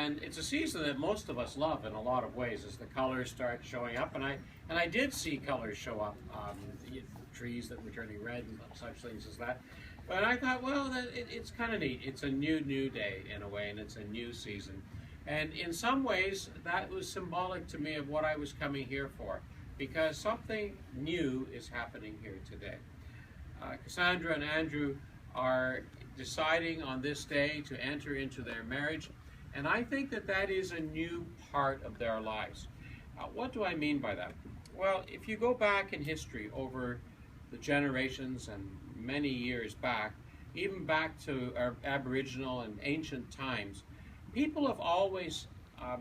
And it's a season that most of us love in a lot of ways as the colors start showing up. And I did see colors show up, trees that were turning red and such things as that. But I thought, well, it's kind of neat. It's a new day in a way, and it's a new season. And in some ways, that was symbolic to me of what I was coming here for, because something new is happening here today. Cassandra and Andrew are deciding on this day to enter into their marriage, and I think that that is a new part of their lives. What do I mean by that? Well, if you go back in history over the generations and many years back, even back to our Aboriginal and ancient times, people have always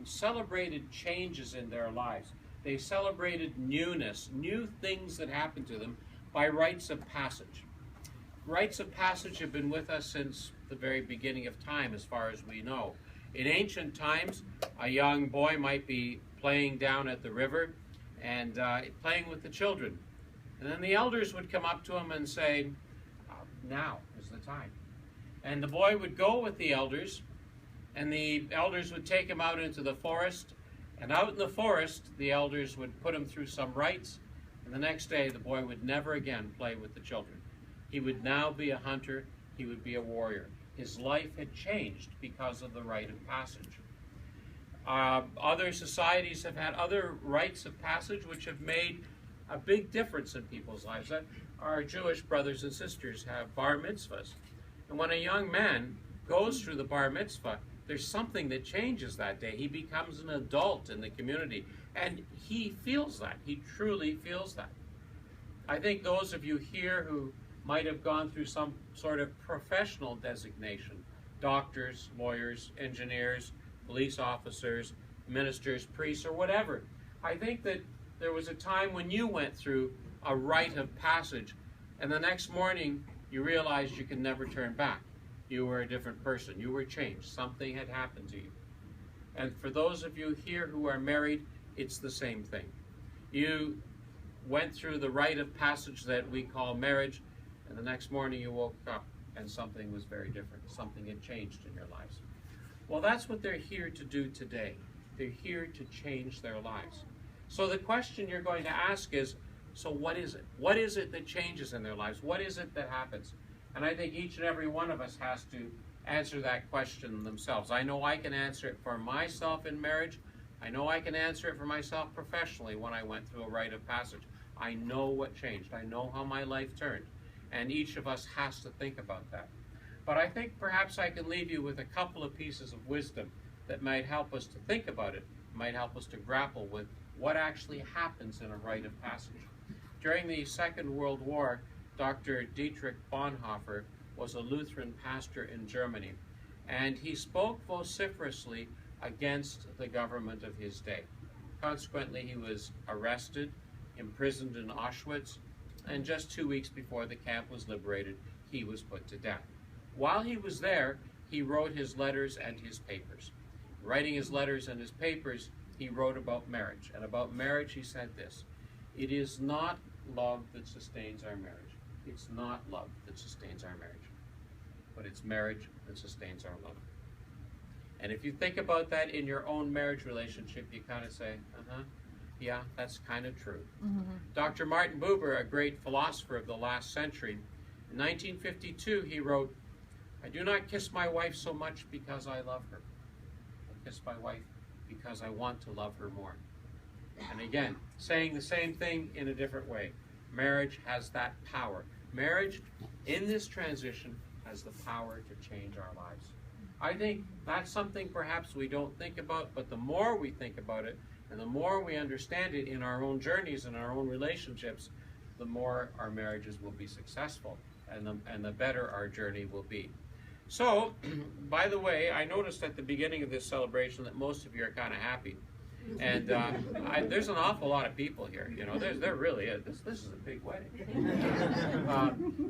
celebrated changes in their lives. They celebrated newness, new things that happened to them by rites of passage. Rites of passage have been with us since the very beginning of time, as far as we know. In ancient times, a young boy might be playing down at the river and playing with the children. And then the elders would come up to him and say, now is the time. And the boy would go with the elders, and the elders would take him out into the forest. And out in the forest, the elders would put him through some rites. And the next day, the boy would never again play with the children. He would now be a hunter. He would be a warrior. His life had changed because of the rite of passage. Other societies have had other rites of passage which have made a big difference in people's lives. Our Jewish brothers and sisters have bar mitzvahs. And when a young man goes through the bar mitzvah, there's something that changes that day. He becomes an adult in the community. And he feels that. He truly feels that. I think those of you here who might have gone through some sort of professional designation, doctors, lawyers, engineers, police officers, ministers, priests, or whatever, I think that there was a time when you went through a rite of passage, and the next morning you realized you could never turn back. You were a different person. You were changed. Something had happened to you. And for those of you here who are married, it's the same thing. You went through the rite of passage that we call marriage, and the next morning you woke up and something was very different. Something had changed in your lives. Well, that's what they're here to do today. They're here to change their lives. So the question you're going to ask is, so what is it? What is it that changes in their lives? What is it that happens? And I think each and every one of us has to answer that question themselves. I know I can answer it for myself in marriage. I know I can answer it for myself professionally when I went through a rite of passage. I know what changed. I know how my life turned. And each of us has to think about that. But I think perhaps I can leave you with a couple of pieces of wisdom that might help us to think about it, might help us to grapple with what actually happens in a rite of passage. During the Second World War, Dr. Dietrich Bonhoeffer was a Lutheran pastor in Germany, and he spoke vociferously against the government of his day. Consequently, he was arrested, imprisoned in Auschwitz, and just 2 weeks before the camp was liberated, he was put to death. While he was there, he wrote his letters and his papers. Writing his letters and his papers, he wrote about marriage. And about marriage, he said this: "It is not love that sustains our marriage. It's not love that sustains our marriage, but it's marriage that sustains our love." And if you think about that in your own marriage relationship, you kind of say, yeah, that's kind of true. Mm-hmm. Dr. Martin Buber, a great philosopher of the last century, in 1952, he wrote, "I do not kiss my wife so much because I love her. I kiss my wife because I want to love her more." And again, saying the same thing in a different way. Marriage has that power. Marriage, in this transition, has the power to change our lives. I think that's something perhaps we don't think about, but the more we think about it, and the more we understand it in our own journeys and our own relationships, the more our marriages will be successful, and the better our journey will be. So, by the way, I noticed at the beginning of this celebration that most of you are kind of happy. And there's an awful lot of people here. You know, there really is. This is a big wedding.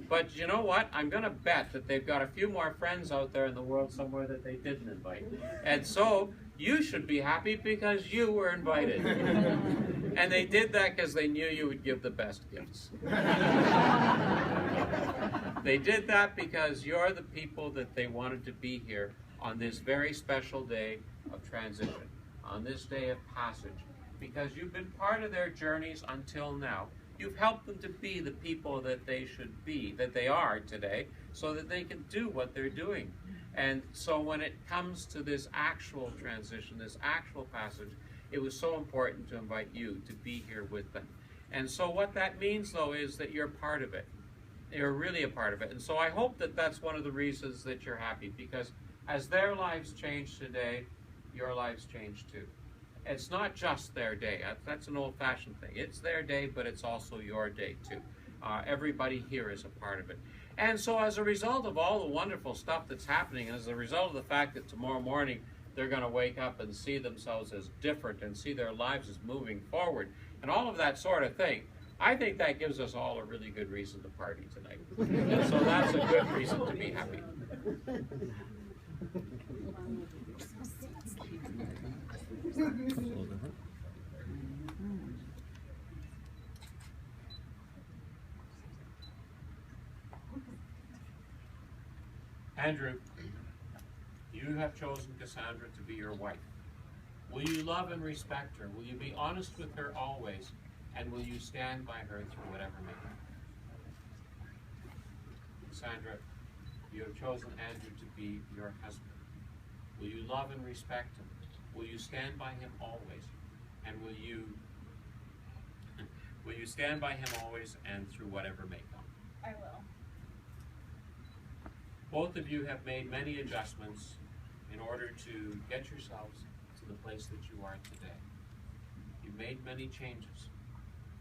But you know what? I'm going to bet that they've got a few more friends out there in the world somewhere that they didn't invite. And so you should be happy because you were invited. And they did that because they knew you would give the best gifts. They did that because you're the people that they wanted to be here on this very special day of transition, on this day of passage, because you've been part of their journeys until now. You've helped them to be the people that they should be, that they are today, so that they can do what they're doing. And so when it comes to this actual transition, this actual passage, it was so important to invite you to be here with them. And so what that means, though, is that you're part of it. You're really a part of it. And so I hope that that's one of the reasons that you're happy, because as their lives change today, your lives change too. It's not just their day. That's an old-fashioned thing. It's their day, but it's also your day too. Everybody here is a part of it. And so as a result of all the wonderful stuff that's happening, and as a result of the fact that tomorrow morning they're going to wake up and see themselves as different and see their lives as moving forward and all of that sort of thing, I think that gives us all a really good reason to party tonight. And so that's a good reason to be happy. Andrew, you have chosen Cassandra to be your wife. Will you love and respect her? Will you be honest with her always? And will you stand by her through whatever may come? Cassandra, you have chosen Andrew to be your husband. Will you love and respect him? Will you stand by him always? And will you stand by him always and through whatever may come? I will. Both of you have made many adjustments in order to get yourselves to the place that you are today. You've made many changes.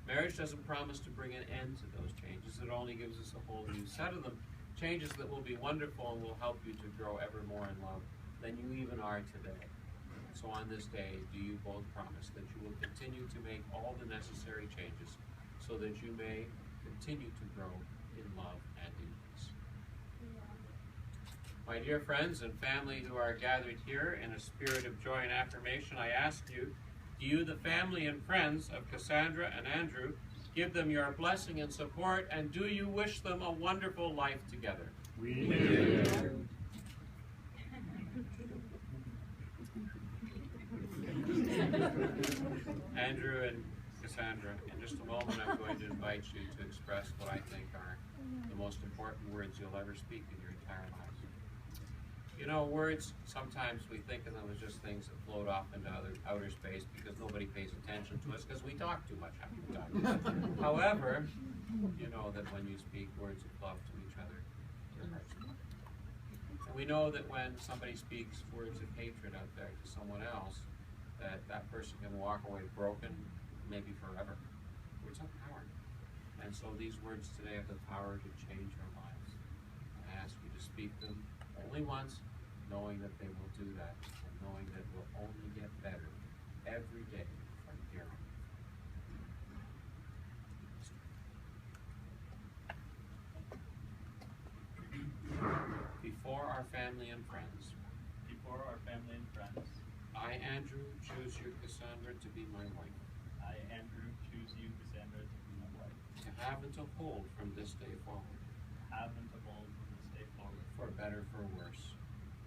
Marriage doesn't promise to bring an end to those changes. It only gives us a whole new set of them, changes that will be wonderful and will help you to grow ever more in love than you even are today. So on this day, do you both promise that you will continue to make all the necessary changes so that you may continue to grow in love and in peace? My dear friends and family who are gathered here in a spirit of joy and affirmation, I ask you, do you, the family and friends of Cassandra and Andrew, give them your blessing and support, and do you wish them a wonderful life together? We do. Andrew and Cassandra, in just a moment I'm going to invite you to express what I think are the most important words you'll ever speak in your entire lives. You know, words, sometimes we think of them as just things that float off into outer space because nobody pays attention to us because we talk too much half the time. However, you know that when you speak words of love to each other, your hearts are loved. And we know that when somebody speaks words of hatred out there to someone else, that person can walk away broken, maybe forever. Words have power. And so these words today have the power to change our lives. I ask you to speak them only once, knowing that they will do that, and knowing that it will only get better every day from here on. Before our family and friends, I, Andrew, choose you, Cassandra, to be my wife. I, Andrew, choose you, Cassandra, to be my wife. To have and to hold from this day forward. Have and to hold from this day forward. For better, for worse.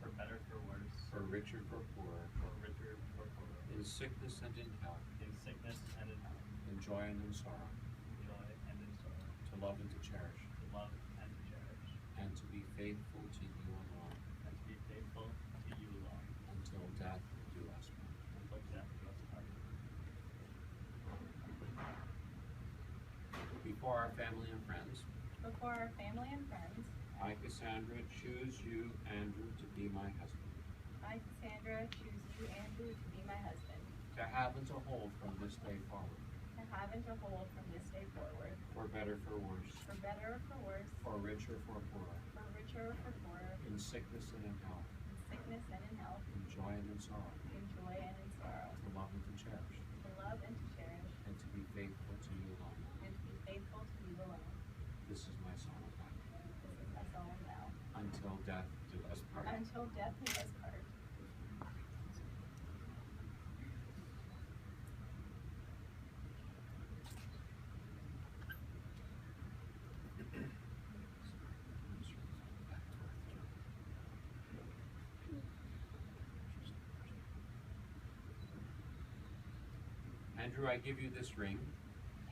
For better, for worse. For richer, for poorer. For richer, for poorer. In sickness and in health. In sickness and in health. In joy and in sorrow. In joy and in sorrow. To love and to cherish. To love and to cherish. And to be faithful to you alone. And to be faithful to you alone. Until death do us part. Until death do us part. Before our family and friends, Before our family and friends, I, Cassandra, choose you, Andrew, to be my husband. I, Cassandra, choose you, Andrew, to be my husband. To have and to hold from this day forward. To have and to hold from this day forward. For better, for worse. For better or for worse. For richer, for poorer. For richer or for poorer. In sickness and in health. In sickness and in health. In joy and in sorrow. In joy and in sorrow. To love and to cherish. To love and to cherish. And to be faithful to you alone. And to be faithful to you alone. This is my solemn vow. This is my solemn vow. Until death do us part. Until death do us part. Andrew, I give you this ring,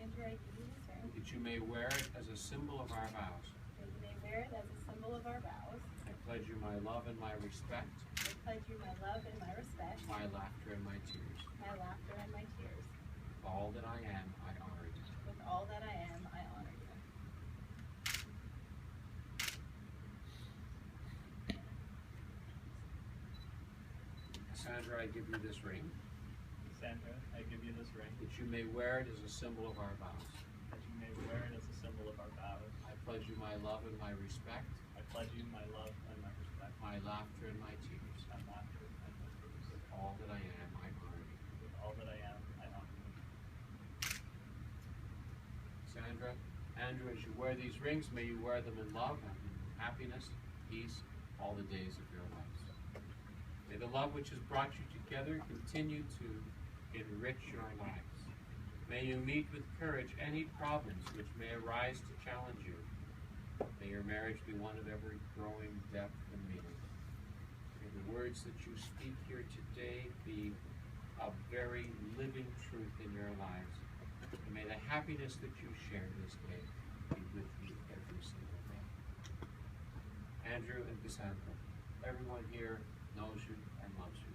Andrew, I give you this ring, that you may wear it as a symbol of our vows. that you may wear it as a symbol of our vows. I pledge you my love and my respect, I pledge you my love and my respect, my laughter and my tears. my laughter and my tears. With all that I am, I honor you. With all that I am, I honor you. Cassandra, I give you this ring, Cassandra, I give you this ring, that you may wear it as a symbol of our vows. that you may wear it as a symbol of our vows. I pledge you my love and my respect, I pledge you my love and my respect, my laughter and my tears. my laughter and my tears. With all that I am, I honor you. With all that I am, I honor you. Cassandra, Andrew, as you wear these rings, may you wear them in love and in happiness, peace, all the days of your lives. May the love which has brought you together continue to enrich your lives. May you meet with courage any problems which may arise to challenge you. May your marriage be one of ever growing depth and meaning. May the words that you speak here today be a very living truth in your lives. And may the happiness that you share this day be with you every single day. Andrew and Cassandra, everyone here knows you and loves you.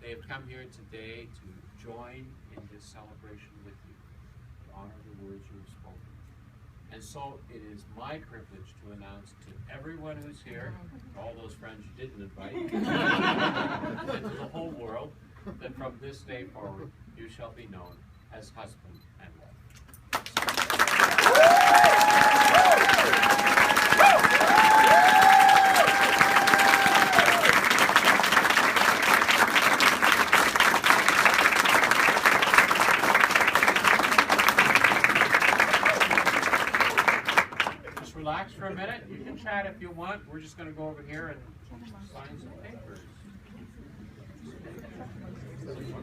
They have come here today to join in this celebration with you, to honor the words you have spoken. And so it is my privilege to announce to everyone who's here, all those friends you didn't invite, and to the whole world, that from this day forward, you shall be known as husband and wife. Just relax for a minute. You can chat if you want. We're just going to go over here and sign some papers.